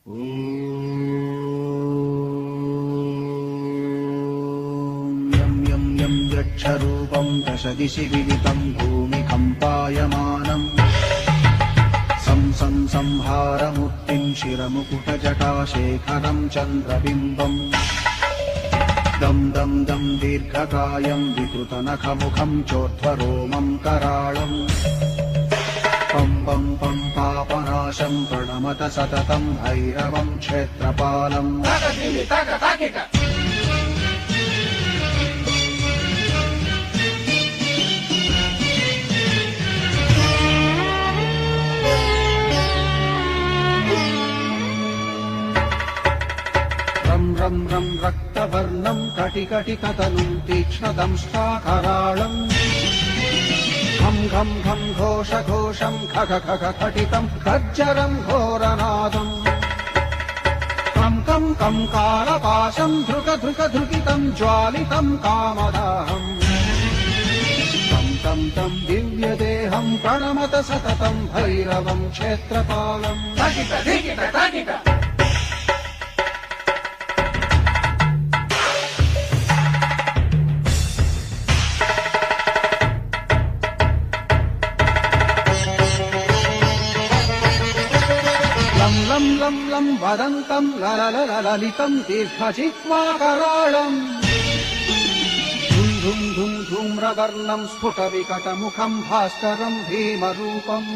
यं यं यं यक्षरूपं दशदिशि विदितं भूमिकम्पायमानम् सं संहारमूर्तिं शिरमुकुटजटाशेखरं चन्द्रबिम्बम् दं दं दं दीर्घकायं विकृतनखमुखं चोर्ध्वरोमं कराळम् पं पं पं पापनाशं प्रणमत सततं भैरवं क्षेत्रपालम् रं रं रं रक्तवर्णं कटिकटिकतनुं तीक्ष्णदंष्ट्राकराळम् घं घं घं घोषघोषं खग खग खटितं खज्जरं घोरनादम् कं कं कं कालपाशं धृक धृक धृकितं ज्वालितं कामदाहम् तं तं तं दिव्यदेहं प्रणमत सततं भैरवं क्षेत्रपालम् लं लं लं वदन्तं ललितं दीर्घजिह्वाकराळम् धुं धुं धुं धूम्रवर्णं स्फुटविकटमुखं भास्करं भीमरूपम्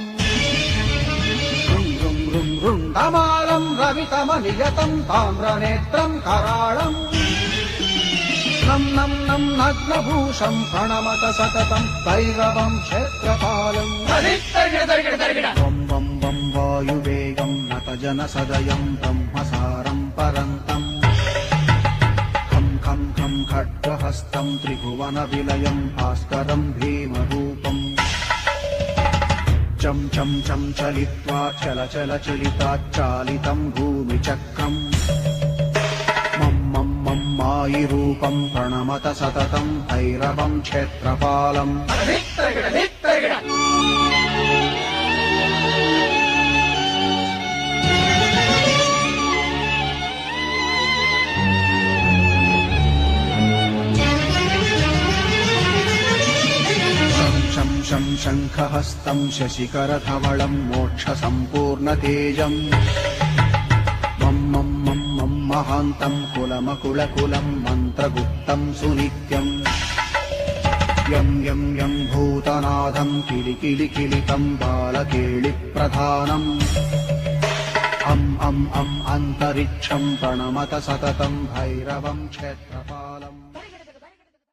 ऋं ऋं ऋं ऋण्डमालं रवितमनियतं ताम्रनेत्रं कराळम् नं नं नं नग्नभूषं प्रणमत सततं भैरवं क्षेत्रपालम् वं वं वं वायुवेगं नतजनसदयं ब्रह्मसारं परन्तम् खं खं खं खड्गहस्तं त्रिभुवनविलयं भास्करं भीमरूपम् चं चं चं चलित्वा चल चल चलिताच्चालितं भूमिचक्रम् मं मं मं मायिरूपं प्रणमत सततं भैरवं क्षेत्रपालम् शं शङ्खहस्तं शशिकरधवलं मोक्षसम्पूर्णतेजम् मं मं मं मं महान्तं कुलमकुलकुलं मन्त्रगुप्तं सुनित्यम् यं यं यं भूतनादं किलिकिलिकिलितं बालकेलिप्रधानम् अं अं अं अन्तरिक्षं प्रणमत सततं भैरवं क्षेत्रपालम्